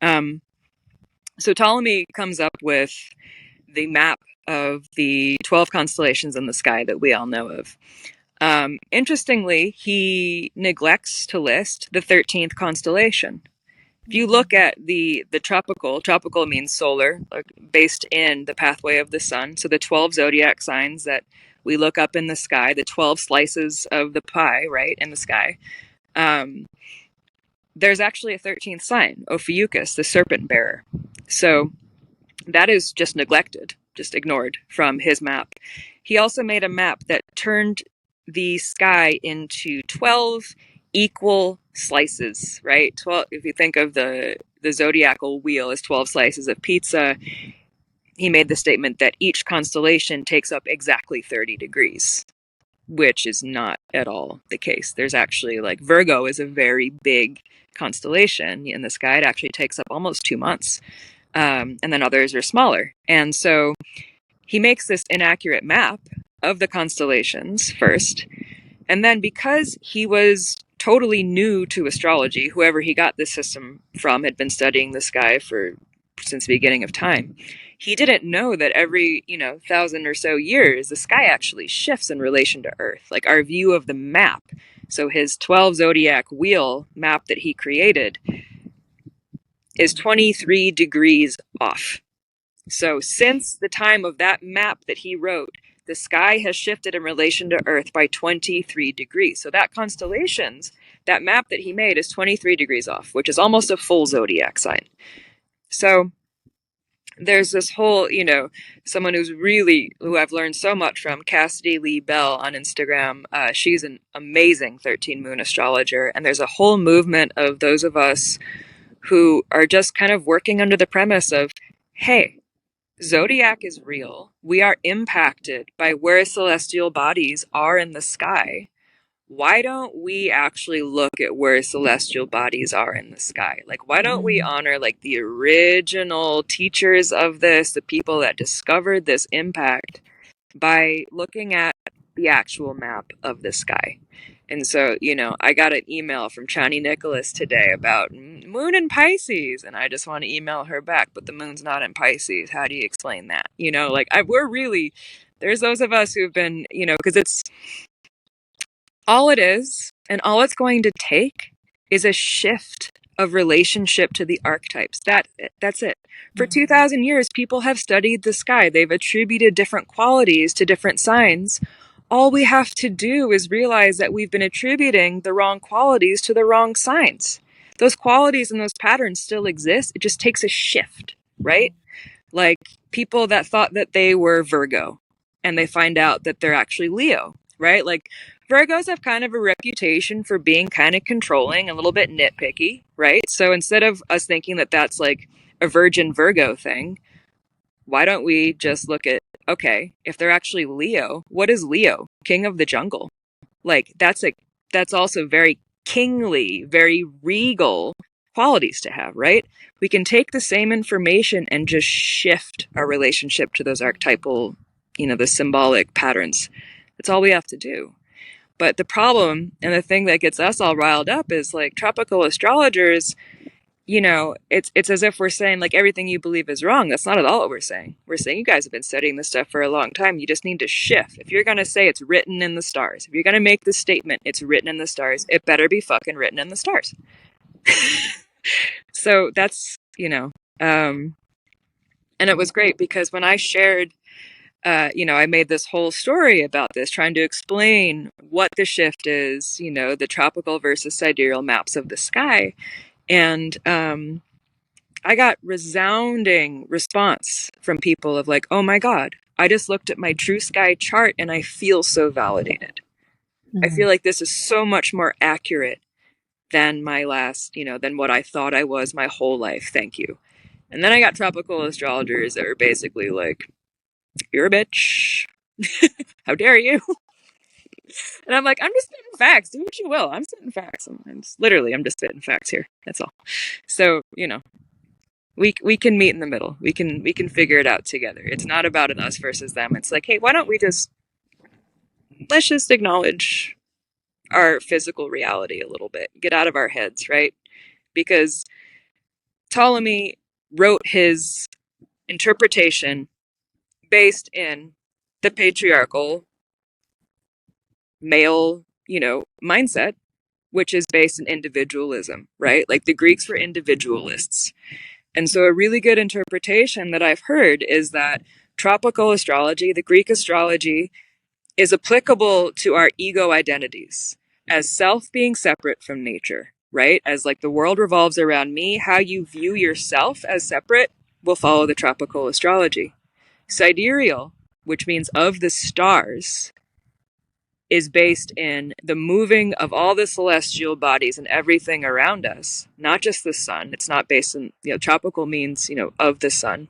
So Ptolemy comes up with the map of the 12 constellations in the sky that we all know of. Interestingly, he neglects to list the 13th constellation. If you look at the tropical means solar, like based in the pathway of the sun. So the 12 zodiac signs that we look up in the sky, the 12 slices of the pie, right, in the sky. There's actually a 13th sign, Ophiuchus, the serpent bearer. So that is just neglected, just ignored from his map. He also made a map that turned the sky into 12 equal slices, right? 12, if you think of the zodiacal wheel as 12 slices of pizza, he made the statement that each constellation takes up exactly 30 degrees, which is not at all the case. There's actually, like, Virgo is a very big constellation in the sky. It actually takes up almost 2 months. And then others are smaller. And so he makes this inaccurate map of the constellations first. And then because he was totally new to astrology, whoever he got this system from had been studying the sky since the beginning of time. He didn't know that every, 1,000 or so years, the sky actually shifts in relation to Earth, like our view of the map. So his 12 zodiac wheel map that he created is 23 degrees off. So since the time of that map that he wrote, the sky has shifted in relation to Earth by 23 degrees. So that map that he made is 23 degrees off, which is almost a full zodiac sign. So there's this whole, someone who I've learned so much from, Cassidy Lee Bell on Instagram. She's an amazing 13 moon astrologer. And there's a whole movement of those of us who are just kind of working under the premise of, hey, zodiac is real. We are impacted by where celestial bodies are in the sky. Why don't we actually look at where celestial bodies are in the sky? Like, why don't we honor, like, the original teachers of this, the people that discovered this impact, by looking at the actual map of the sky? And so, I got an email from Chani Nicholas today about moon in Pisces, and I just want to email her back, but the moon's not in Pisces. How do you explain that? There's those of us who've been, because it's all it is, and all it's going to take is a shift of relationship to the archetypes. That's it. For 2,000 years, people have studied the sky. They've attributed different qualities to different signs. All we have to do is realize that we've been attributing the wrong qualities to the wrong signs. Those qualities and those patterns still exist. It just takes a shift, right? Like people that thought that they were Virgo and they find out that they're actually Leo, right? Like Virgos have kind of a reputation for being kind of controlling, a little bit nitpicky, right? So instead of us thinking that that's like a Virgin Virgo thing, why don't we just look at, okay, if they're actually Leo, what is Leo? King of the jungle. Like that's also very kingly, very regal qualities to have, right? We can take the same information and just shift our relationship to those archetypal, the symbolic patterns. That's all we have to do. But the problem and the thing that gets us all riled up is like tropical astrologers, it's as if we're saying like everything you believe is wrong. That's not at all what we're saying. We're saying you guys have been studying this stuff for a long time. You just need to shift. If you're going to say it's written in the stars, if you're going to make the statement, it's written in the stars, it better be fucking written in the stars. So that's, and it was great because when I shared, I made this whole story about this, trying to explain what the shift is, the tropical versus sidereal maps of the sky. And I got resounding response from people of like, oh my God, I just looked at my true sky chart and I feel so validated. I feel like this is so much more accurate than my last, than what I thought I was my whole life. Thank you. And then I got tropical astrologers that are basically like, you're a bitch. How dare you? And I'm like, I'm just spitting facts. Do what you will. I'm spitting facts. I'm just spitting facts here. That's all. So, we can meet in the middle. We can figure it out together. It's not about an us versus them. It's like, hey, why don't let's just acknowledge our physical reality a little bit. Get out of our heads, right? Because Ptolemy wrote his interpretation based in the patriarchal male, mindset, which is based in individualism, right? Like the Greeks were individualists. And so a really good interpretation that I've heard is that tropical astrology, the Greek astrology, is applicable to our ego identities as self being separate from nature, right? As like the world revolves around me, how you view yourself as separate will follow the tropical astrology. Sidereal, which means of the stars, is based in the moving of all the celestial bodies and everything around us, not just the sun. It's not based in, tropical means, of the sun.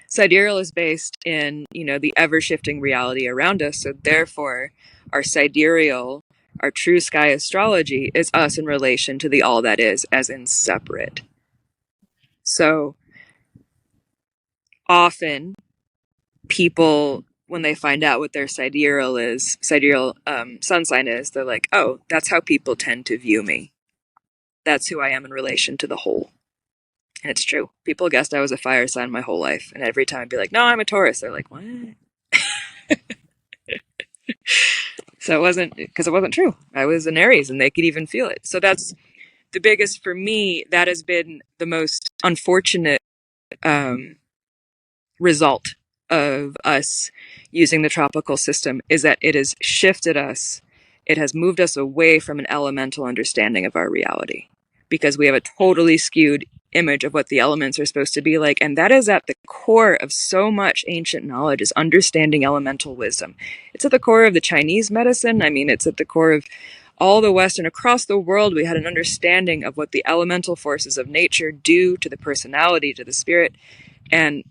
Sidereal is based in, the ever-shifting reality around us. So therefore, our sidereal, our true sky astrology is us in relation to the all that is, as in separate. So often people, when they find out what their sidereal sun sign is, they're like, oh, that's how people tend to view me. That's who I am in relation to the whole. And it's true. People guessed I was a fire sign my whole life. And every time I'd be like, no, I'm a Taurus. They're like, what? So it wasn't true. I was an Aries and they could even feel it. So that's the biggest, for me, that has been the most unfortunate result of us using the tropical system, is that it has shifted us. It has moved us away from an elemental understanding of our reality, because we have a totally skewed image of what the elements are supposed to be like. And that is at the core of so much ancient knowledge, is understanding elemental wisdom. It's at the core of the Chinese medicine. I mean, it's at the core of all the West, and across the world, we had an understanding of what the elemental forces of nature do to the personality, to the spirit. And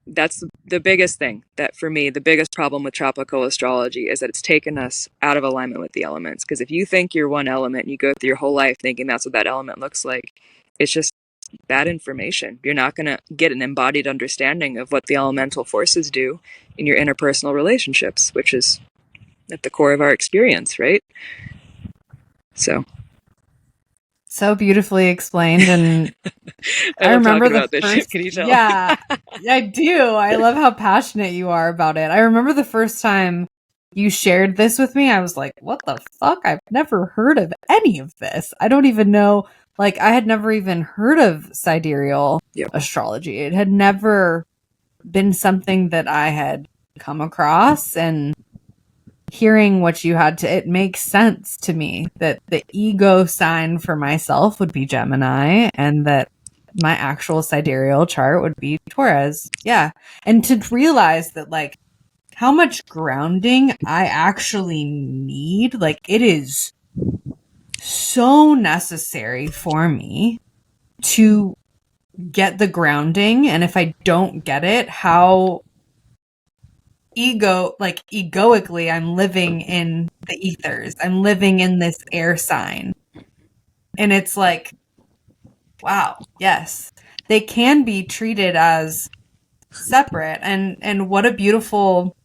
that's the biggest thing, that for me, the biggest problem with tropical astrology is that it's taken us out of alignment with the elements. Because if you think you're one element, you go through your whole life thinking that's what that element looks like, it's just bad information. You're not going to get an embodied understanding of what the elemental forces do in your interpersonal relationships, which is at the core of our experience, right? So beautifully explained. And I remember talking about this shit. Can you tell? Yeah, I do. I love how passionate you are about it. I remember the first time you shared this with me, I was like, what the fuck? I've never heard of any of this. I don't even know. Like, I had never even heard of sidereal astrology. It had never been something that I had come across. And hearing what you had to, it makes sense to me that the ego sign for myself would be Gemini, and that my actual sidereal chart would be Taurus. Yeah. And to realize that, like, how much grounding I actually need, like, it is so necessary for me to get the grounding. And if I don't get it, how egoically I'm living in the ethers. I'm living in this air sign. And it's like, wow, yes, they can be treated as separate. And what a beautiful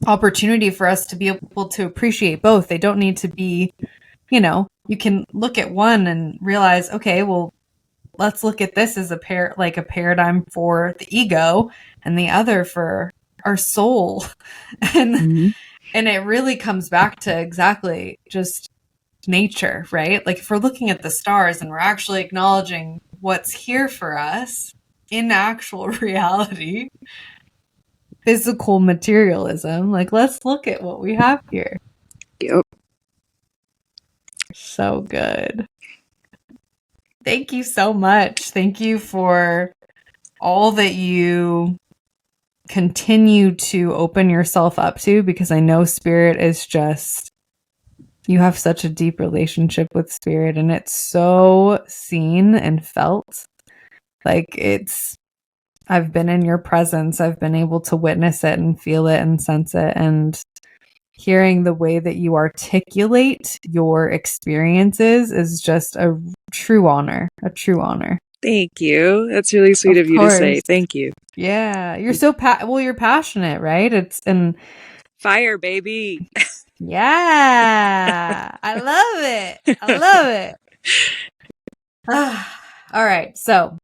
opportunity for us to be able to appreciate both. They don't need to be, you can look at one and realize, okay, well, let's look at this as a paradigm for the ego, and the other for our soul. And and it really comes back to exactly just nature, right? Like, if we're looking at the stars and we're actually acknowledging what's here for us in actual reality, physical materialism, like, let's look at what we have here. Yep. So good. Thank you so much. Thank you for all that you continue to open yourself up to, because I know spirit is just, you have such a deep relationship with spirit, and it's so seen and felt. Like, I've been in your presence. I've been able to witness it and feel it and sense it. And hearing the way that you articulate your experiences is just a true honor. Thank you. That's really sweet of you to say. Thank you. Yeah. You're so you're passionate, right? Fire, baby. Yeah. I love it. All right. So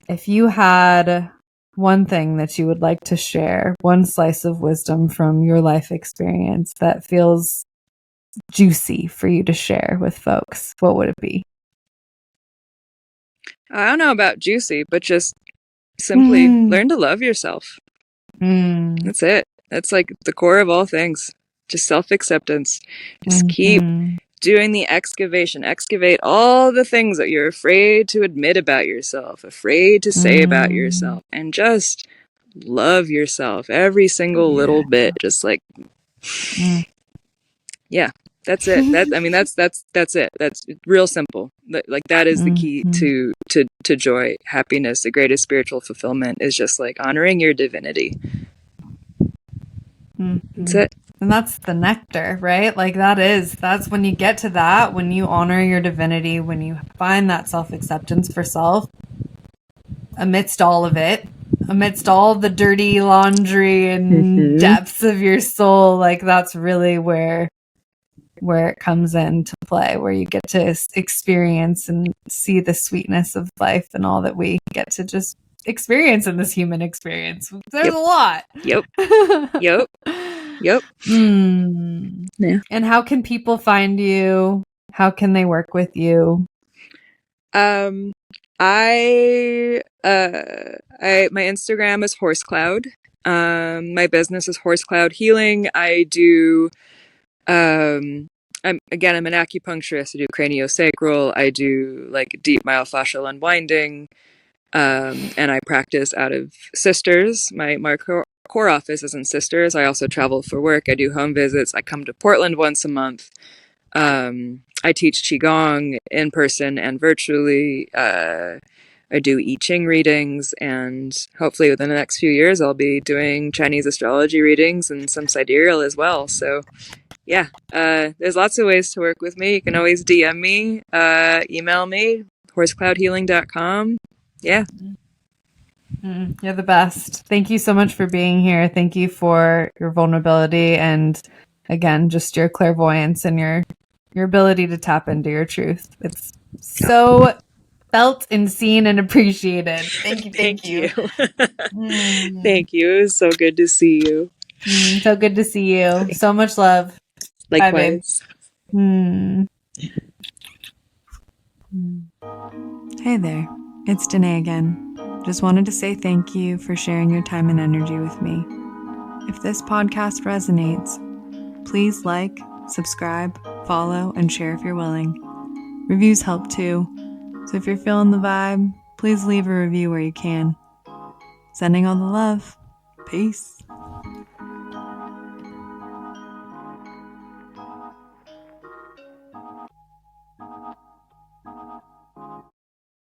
if you had one thing that you would like to share, one slice of wisdom from your life experience that feels juicy for you to share with folks, what would it be? I don't know about juicy, but just simply learn to love yourself. That's it. That's like the core of all things. Just self-acceptance. Just keep doing the excavation. Excavate all the things that you're afraid to admit about yourself, afraid to say about yourself, and just love yourself every single little bit. Just like, yeah, that's it. That's it. That's real simple. Like that is the key to joy, happiness. The greatest spiritual fulfillment is just like honoring your divinity. That's it. And that's the nectar, right? Like that's when you get to that, when you honor your divinity, when you find that self-acceptance for self, amidst all of it, amidst all the dirty laundry and depths of your soul, like that's really where it comes into play, where you get to experience and see the sweetness of life and all that we get to just experience in this human experience. There's a lot. Yep. Yeah. And how can people find you? How can they work with you? My Instagram is Horsecloud. My business is Horsecloud Healing. I do, I'm an acupuncturist. I do craniosacral. I do like deep myofascial unwinding. And I practice out of Sisters. My core office is in Sisters. I also travel for work. I do home visits. I come to Portland once a month. I teach Qigong in person and virtually. I do I Ching readings, and hopefully within the next few years, I'll be doing Chinese astrology readings and some sidereal as well. So, yeah, there's lots of ways to work with me. You can always DM me, email me, horsecloudhealing.com. Yeah. You're the best. Thank you so much for being here. Thank you for your vulnerability and, again, just your clairvoyance and your ability to tap into your truth. It's so felt and seen and appreciated. Thank you. Thank you. Thank you. It was so good to see you. So good to see you. So much love. Likewise. Bye, hey there. It's Danae again. Just wanted to say thank you for sharing your time and energy with me. If this podcast resonates, please like, subscribe, follow, and share if you're willing. Reviews help too. So if you're feeling the vibe, please leave a review where you can. Sending all the love. Peace.